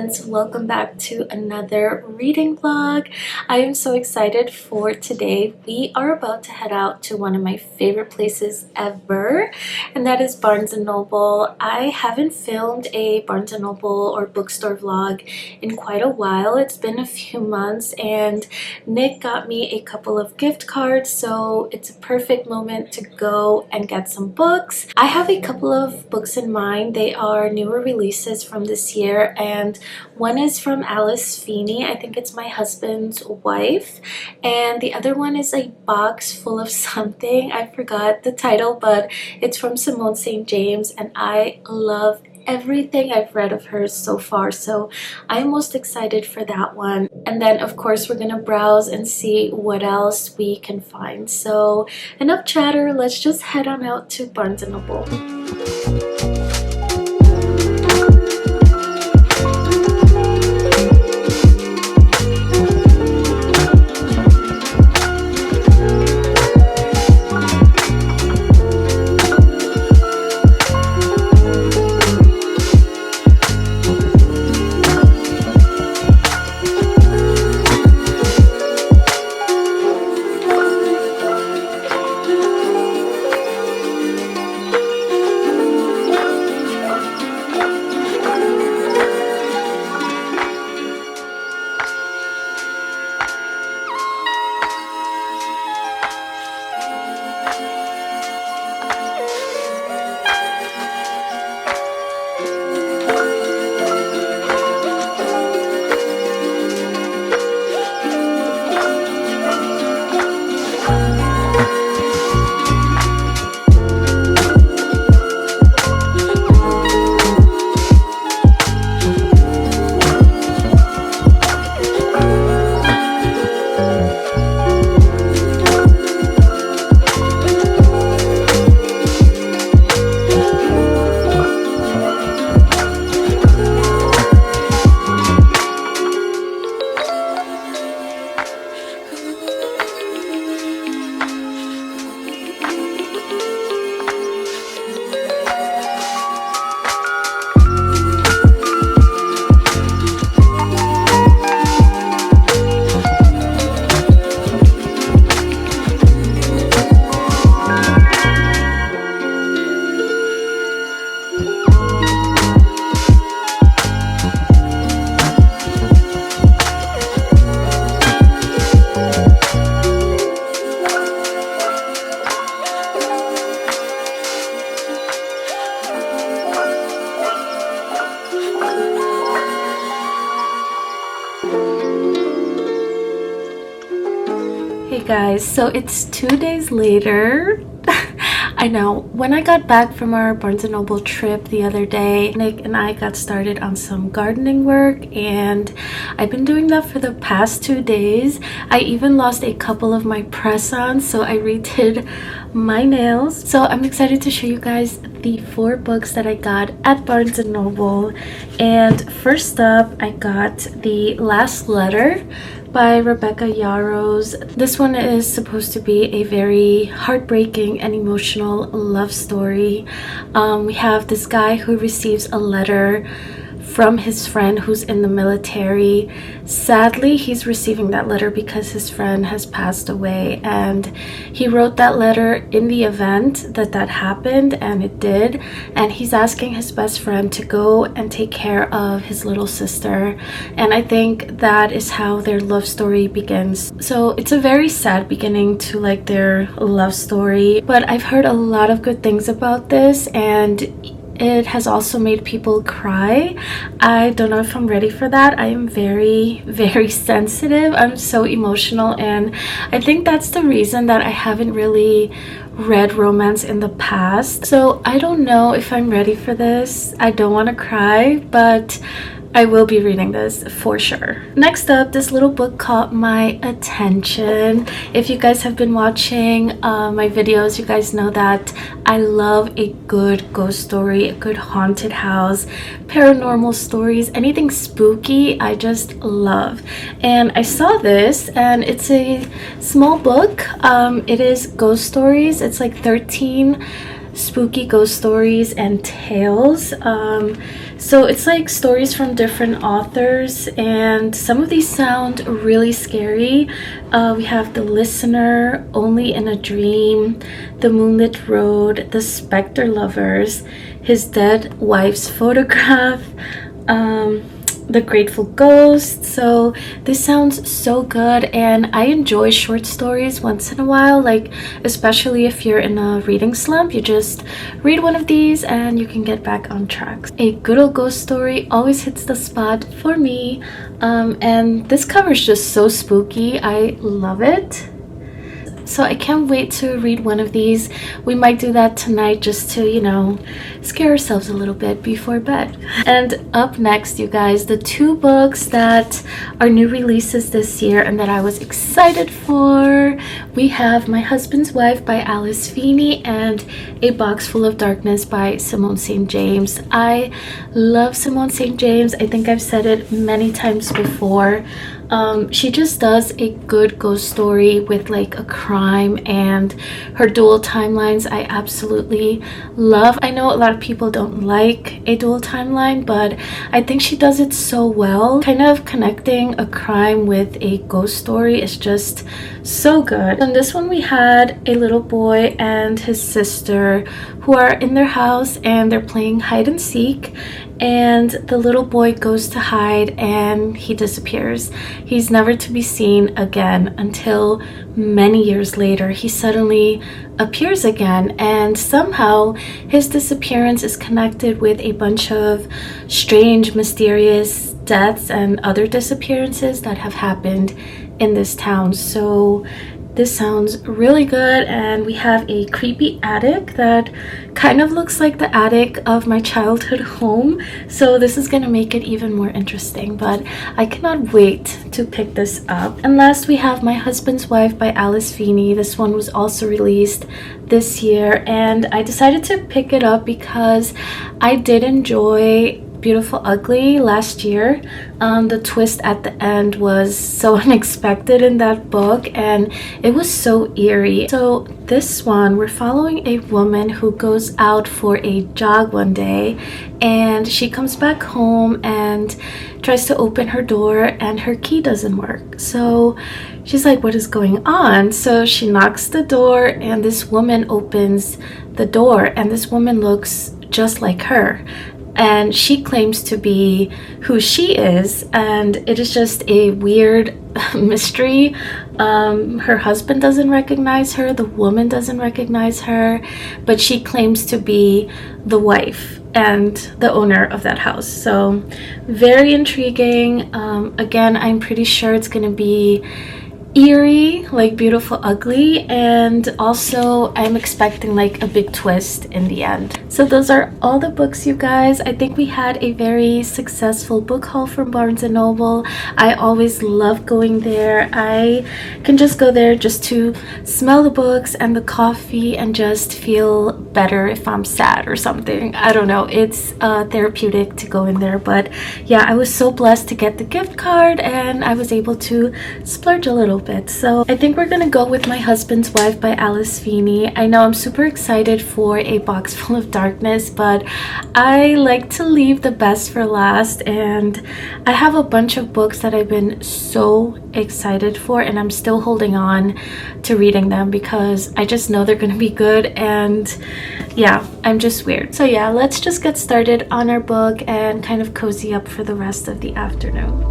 friends, welcome back to another reading vlog. I am so excited for today. We are about to head out to one of my favorite places ever, and that is Barnes & Noble. I haven't filmed a Barnes & Noble or bookstore vlog in quite a while. It's been a few months and Nick got me a couple of gift cards, so it's a perfect moment to go and get some books. I have a couple of books in mind. They are newer releases from this year, and one is from Alice Feeney. I think it's my husband's wife, and the other one is a box full of something. I forgot the title, but it's from Simone St. James, and I love everything I've read of hers so far, so I'm most excited for that one. And then of course we're gonna browse and see what else we can find. So enough chatter, let's just head on out to Barnes & Noble. Hey guys, so it's 2 days later. I know, when I got back from our Barnes & Noble trip the other day, Nick and I got started on some gardening work, and I've been doing that for the past 2 days. I even lost a couple of my press-ons, so I redid my nails. So I'm excited to show you guys the 4 books that I got at Barnes & Noble. And first up, I got The Last Letter by Rebecca Yarros. This one is supposed to be a very heartbreaking and emotional love story. We have this guy who receives a letter from his friend who's in the military. Sadly, he's receiving that letter because his friend has passed away, and he wrote that letter in the event that that happened, and it did, and he's asking his best friend to go and take care of his little sister. And I think that is how their love story begins. So it's a very sad beginning to like their love story, but I've heard a lot of good things about this, and it has also made people cry. I don't know if I'm ready for that. I am very, very sensitive. I'm so emotional, and I think that's the reason that I haven't really read romance in the past. So I don't know if I'm ready for this. I don't want to cry, but I will be reading this for sure. Next up, this little book caught my attention. If you guys have been watching my videos, you guys know that I love a good ghost story, a good haunted house, paranormal stories, anything spooky, I just love. And I saw this, and it's a small book. It is ghost stories. It's like 13 spooky ghost stories and tales. So it's like stories from different authors, and some of these sound really scary. We have The Listener, Only in a Dream, The Moonlit Road, The Spectre Lovers, His Dead Wife's Photograph, The Grateful Ghost. So this sounds so good, and I enjoy short stories once in a while, like especially if you're in a reading slump, you just read one of these and you can get back on track. A good old ghost story always hits the spot for me, and this cover is just so spooky. I love it. So I can't wait to read one of these. We might do that tonight just to, you know, scare ourselves a little bit before bed. And up next, you guys, the two books that are new releases this year and that I was excited for. We have My Husband's Wife by Alice Feeney and A Box Full of Darkness by Simone St. James. I love Simone St. James. I think I've said it many times before. She just does a good ghost story with like a crime and her dual timelines. I absolutely love. I know a lot of people don't like a dual timeline, but I think she does it so well. Kind of connecting a crime with a ghost story is just so good. In this one we had a little boy and his sister who are in their house and they're playing hide and seek, and the little boy goes to hide and he disappears. He's never to be seen again until many years later he suddenly appears again, and somehow his disappearance is connected with a bunch of strange, mysterious deaths and other disappearances that have happened in this town. So this sounds really good, and we have a creepy attic that kind of looks like the attic of my childhood home. So this is gonna make it even more interesting, but I cannot wait to pick this up. And last we have My Husband's Wife by Alice Feeney. This one was also released this year, and I decided to pick it up because I did enjoy Beautiful Ugly last year. The twist at the end was so unexpected in that book, and it was so eerie. So this one, we're following a woman who goes out for a jog one day, and she comes back home and tries to open her door and her key doesn't work. So she's like, what is going on? So she knocks the door and this woman opens the door, and this woman looks just like her. And she claims to be who she is, and it is just a weird mystery. Her husband doesn't recognize her, the woman doesn't recognize her, but she claims to be the wife and the owner of that house. So very intriguing. Again, I'm pretty sure it's gonna be eerie like Beautiful Ugly, and also I'm expecting like a big twist in the end. So those are all the books, you guys. I think we had a very successful book haul from Barnes & Noble. I always love going there. I can just go there just to smell the books and the coffee and just feel better if I'm sad or something. I don't know, it's therapeutic to go in there. But yeah, I was so blessed to get the gift card and I was able to splurge a little bit. So I think we're gonna go with My Husband's Wife by Alice Feeney. I know I'm super excited for A Box Full of Darkness, but I like to leave the best for last, and I have a bunch of books that I've been so excited for, and I'm still holding on to reading them because I just know they're gonna be good, and yeah, I'm just weird. So yeah, let's just get started on our book and kind of cozy up for the rest of the afternoon.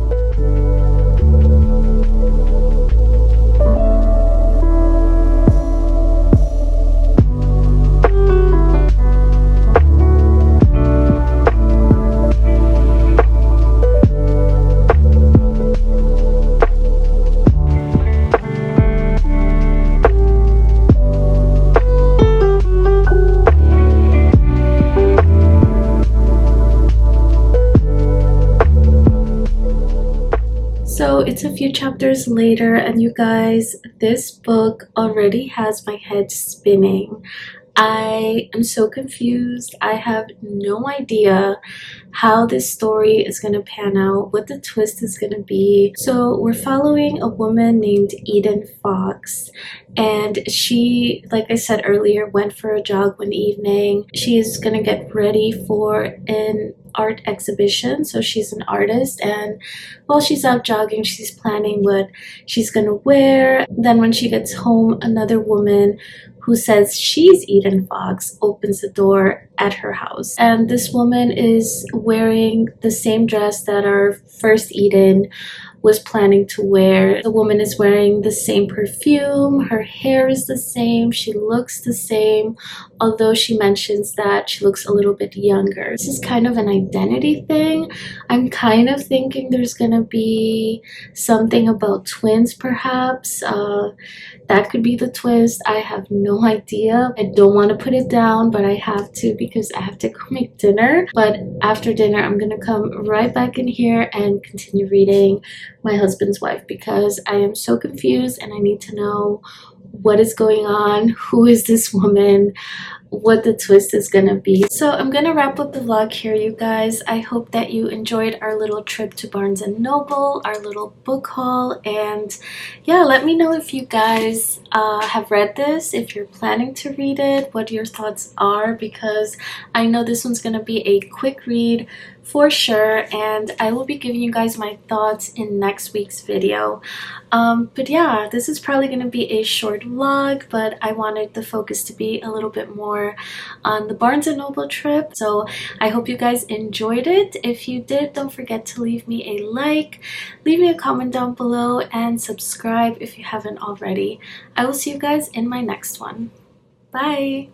So it's a few chapters later, and you guys, this book already has my head spinning. I am so confused. I have no idea how this story is going to pan out, what the twist is going to be. So we're following a woman named Eden Fox, and she, like I said earlier, went for a jog one evening. She is going to get ready for an art exhibition. So she's an artist, and while she's out jogging, she's planning what she's going to wear. Then when she gets home, another woman who says she's Eden Fox opens the door at her house. And this woman is wearing the same dress that our first Eden was planning to wear. The woman is wearing the same perfume, her hair is the same, she looks the same, although she mentions that she looks a little bit younger. This is kind of an identity thing. I'm kind of thinking there's gonna be something about twins, perhaps. That could be the twist. I have no idea. I don't want to put it down, but I have to because I have to go make dinner. But after dinner, I'm gonna come right back in here and continue reading My Husband's Wife because I am so confused and I need to know what is going on, who is this woman, what the twist is gonna be. So I'm gonna wrap up the vlog here, you guys. I hope that you enjoyed our little trip to Barnes and Noble, our little book haul, and yeah, let me know if you guys have read this, if you're planning to read it, what your thoughts are, because I know this one's gonna be a quick read for sure, and I will be giving you guys my thoughts in next week's video. But yeah, this is probably going to be a short vlog, but I wanted the focus to be a little bit more on the Barnes & Noble trip. So I hope you guys enjoyed it. If you did, don't forget to leave me a like, leave me a comment down below, and subscribe if you haven't already. I will see you guys in my next one. Bye!